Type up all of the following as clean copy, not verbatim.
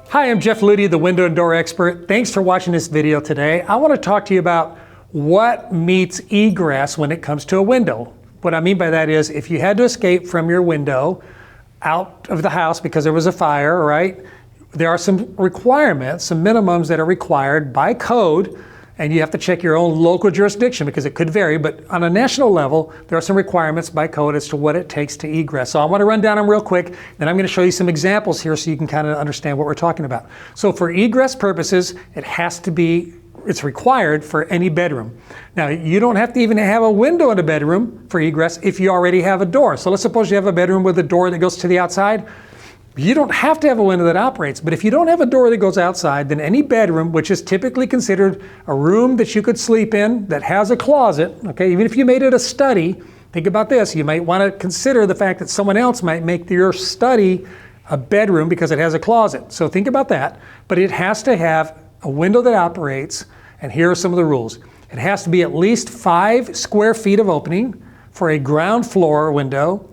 Hi, I'm Jeff Ludy, the window and door expert. Thanks for watching this video today. I want to talk to you about what meets egress when it comes to a window. What I mean by that is if you had to escape from your window out of the house because there was a fire, right? There are some requirements, some minimums that are required by code, and you have to check your own local jurisdiction because it could vary, but on a national level, there are some requirements by code as to what it takes to egress. So I want to run down them real quick, then I'm going to show you some examples here so you can kind of understand what we're talking about. So for egress purposes, it's required for any bedroom. Now, you don't have to even have a window in a bedroom for egress if you already have a door. So let's suppose you have a bedroom with a door that goes to the outside. You don't have to have a window that operates, but if you don't have a door that goes outside, then any bedroom, which is typically considered a room that you could sleep in that has a closet, okay, even if you made it a study, think about this, you might want to consider the fact that someone else might make your study a bedroom because it has a closet. So think about that, but it has to have a window that operates, and here are some of the rules. It has to be at least 5 square feet of opening for a ground floor window,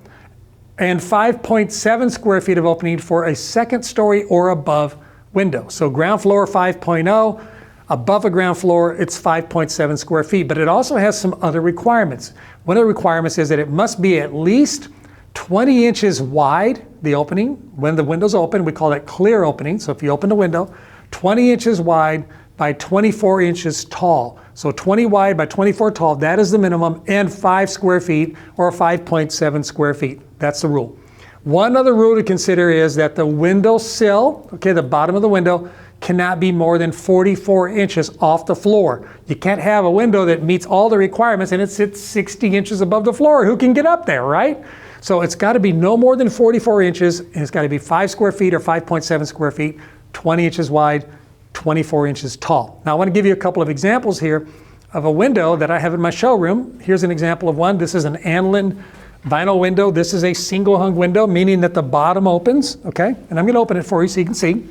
and 5.7 square feet of opening for a second story or above window. So ground floor 5.0, above a ground floor it's 5.7 square feet, but it also has some other requirements. One of the requirements is that it must be at least 20 inches wide, the opening. When the window's open, we call that clear opening. So if you open the window, 20 inches wide by 24 inches tall. So 20 wide by 24 tall, that is the minimum, and 5 square feet or 5.7 square feet. That's the rule. One other rule to consider is that the window sill, okay, the bottom of the window, cannot be more than 44 inches off the floor. You can't have a window that meets all the requirements and it sits 60 inches above the floor. Who can get up there, right? So it's got to be no more than 44 inches, and it's got to be 5 square feet or 5.7 square feet, 20 inches wide, 24 inches tall. Now I want to give you a couple of examples here of a window that I have in my showroom. Here's an example of one. This is an Anlin vinyl window. This is a single hung window, meaning that the bottom opens, okay? And I'm going to open it for you so you can see.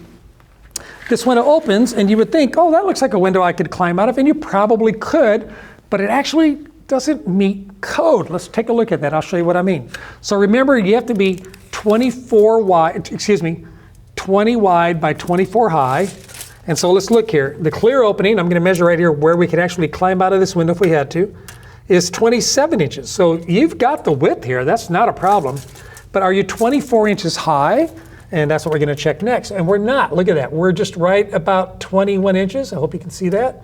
This window opens and you would think, oh, that looks like a window I could climb out of, and you probably could, but it actually doesn't meet code. Let's take a look at that. I'll show you what I mean. So remember, you have to be 20 wide by 24 high. And so let's look here. The clear opening, I'm going to measure right here where we could actually climb out of this window if we had to, is 27 inches. So you've got the width here. That's not a problem. But are you 24 inches high? And that's what we're going to check next. And we're not. Look at that. We're just right about 21 inches. I hope you can see that.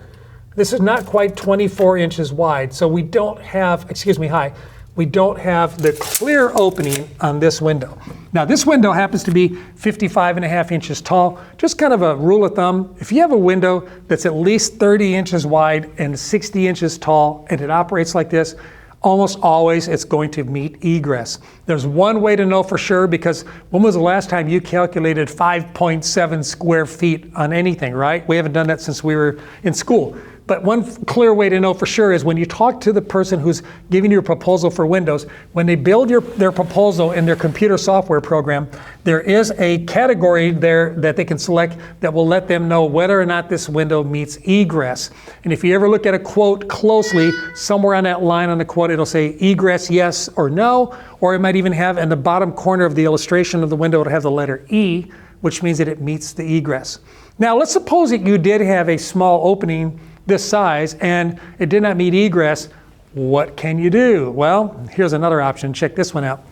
This is not quite 24 inches wide. So we don't have, high. We don't have the clear opening on this window. Now this window happens to be 55.5 inches tall. Just kind of a rule of thumb, if you have a window that's at least 30 inches wide and 60 inches tall and it operates like this, almost always it's going to meet egress. There's one way to know for sure, because when was the last time you calculated 5.7 square feet on anything, right? We haven't done that since we were in school. But one clear way to know for sure is when you talk to the person who's giving you a proposal for windows, when they build their proposal in their computer software program, there is a category there that they can select that will let them know whether or not this window meets egress. And if you ever look at a quote closely, somewhere on that line on the quote, it'll say egress yes or no, or it might even have in the bottom corner of the illustration of the window, it'll have the letter E, which means that it meets the egress. Now let's suppose that you did have a small opening this size and it did not meet egress. What can you do? Well, here's another option. Check this one out.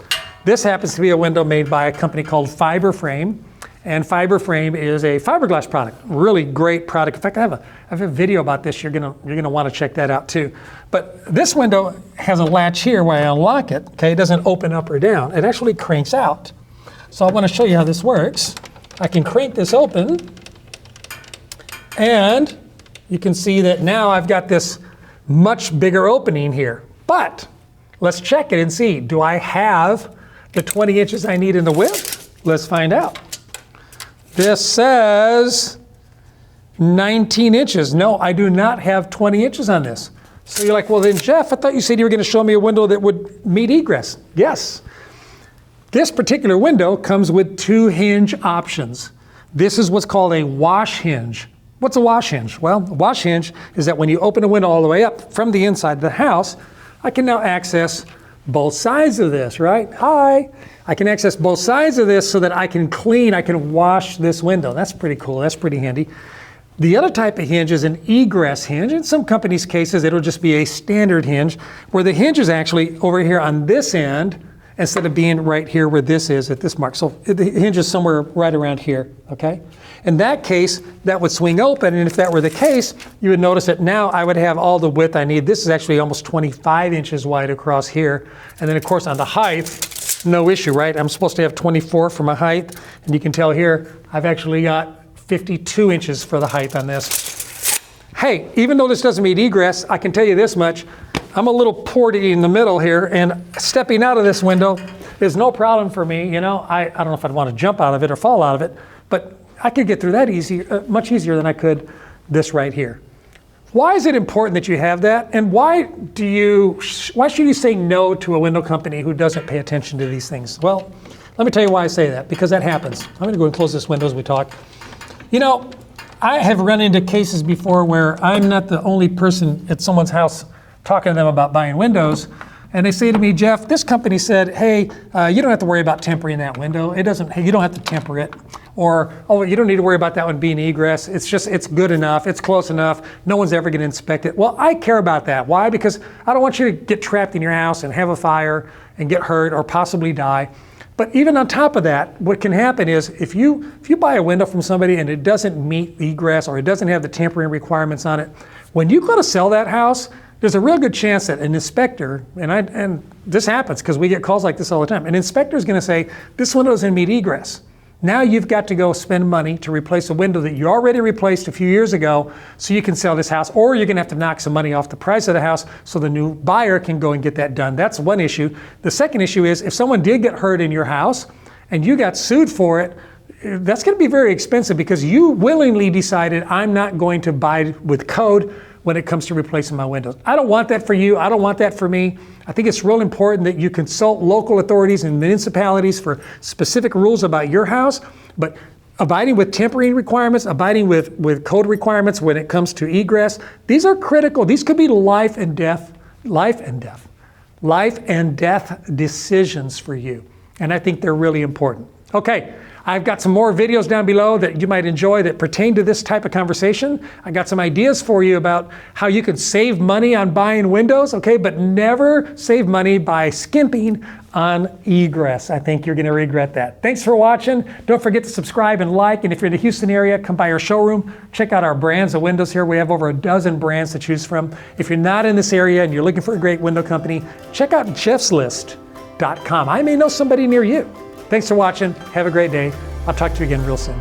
This happens to be a window made by a company called Fiberframe, and Fiberframe is a fiberglass product. Really great product. In fact, I have a video about this. You're gonna want to check that out too. But this window has a latch here where I unlock it. Okay, it doesn't open up or down. It actually cranks out. So I want to show you how this works. I can crank this open, and you can see that now I've got this much bigger opening here. But let's check it and see, do I have the 20 inches I need in the width? Let's find out. This says 19 inches. No, I do not have 20 inches on this. So you're like, well then Jeff, I thought you said you were going to show me a window that would meet egress. Yes. This particular window comes with 2 hinge options. This is what's called a wash hinge. What's a wash hinge? Well, a wash hinge is that when you open a window all the way up from the inside of the house, I can now access both sides of this, right? Hi, I can access both sides of this so that I can wash this window. That's pretty cool, that's pretty handy. The other type of hinge is an egress hinge. In some companies' cases, it'll just be a standard hinge, where the hinge is actually over here on this end, instead of being right here where this is at this mark. So the hinge is somewhere right around here, okay? In that case, that would swing open, and if that were the case, you would notice that now I would have all the width I need. This is actually almost 25 inches wide across here. And then of course on the height, no issue, right? I'm supposed to have 24 for my height, and you can tell here, I've actually got 52 inches for the height on this. Hey, even though this doesn't meet egress, I can tell you this much, I'm a little porty in the middle here, and stepping out of this window is no problem for me. You know, I don't know if I'd want to jump out of it or fall out of it, but I could get through that much easier than I could this right here. Why is it important that you have that? And why should you say no to a window company who doesn't pay attention to these things? Well, let me tell you why I say that, because that happens. I'm going to go and close this window as we talk. You know, I have run into cases before where I'm not the only person at someone's house talking to them about buying windows, and they say to me, Jeff, this company said, hey, you don't have to worry about tempering that window. You don't have to temper it. Or, oh, you don't need to worry about that one being egress. It's good enough, it's close enough, no one's ever gonna inspect it. Well, I care about that. Why? Because I don't want you to get trapped in your house and have a fire and get hurt or possibly die. But even on top of that, what can happen is if you buy a window from somebody and it doesn't meet egress or it doesn't have the tempering requirements on it, when you go to sell that house, there's a real good chance that an inspector, and this happens because we get calls like this all the time, an inspector is going to say, this window doesn't meet egress. Now you've got to go spend money to replace a window that you already replaced a few years ago so you can sell this house, or you're going to have to knock some money off the price of the house so the new buyer can go and get that done. That's one issue. The second issue is if someone did get hurt in your house and you got sued for it, that's going to be very expensive because you willingly decided I'm not going to buy with code when it comes to replacing my windows. I don't want that for you. I don't want that for me. I think it's real important that you consult local authorities and municipalities for specific rules about your house, but abiding with tempering requirements, abiding with code requirements when it comes to egress, these are critical. These could be life and death decisions for you. And I think they're really important. Okay. I've got some more videos down below that you might enjoy that pertain to this type of conversation. I got some ideas for you about how you can save money on buying windows, okay, but never save money by skimping on egress. I think you're going to regret that. Thanks for watching. Don't forget to subscribe and like, and if you're in the Houston area, come by our showroom. Check out our brands of windows here. We have over a dozen brands to choose from. If you're not in this area and you're looking for a great window company, check out jeffslist.com. I may know somebody near you. Thanks for watching. Have a great day. I'll talk to you again real soon.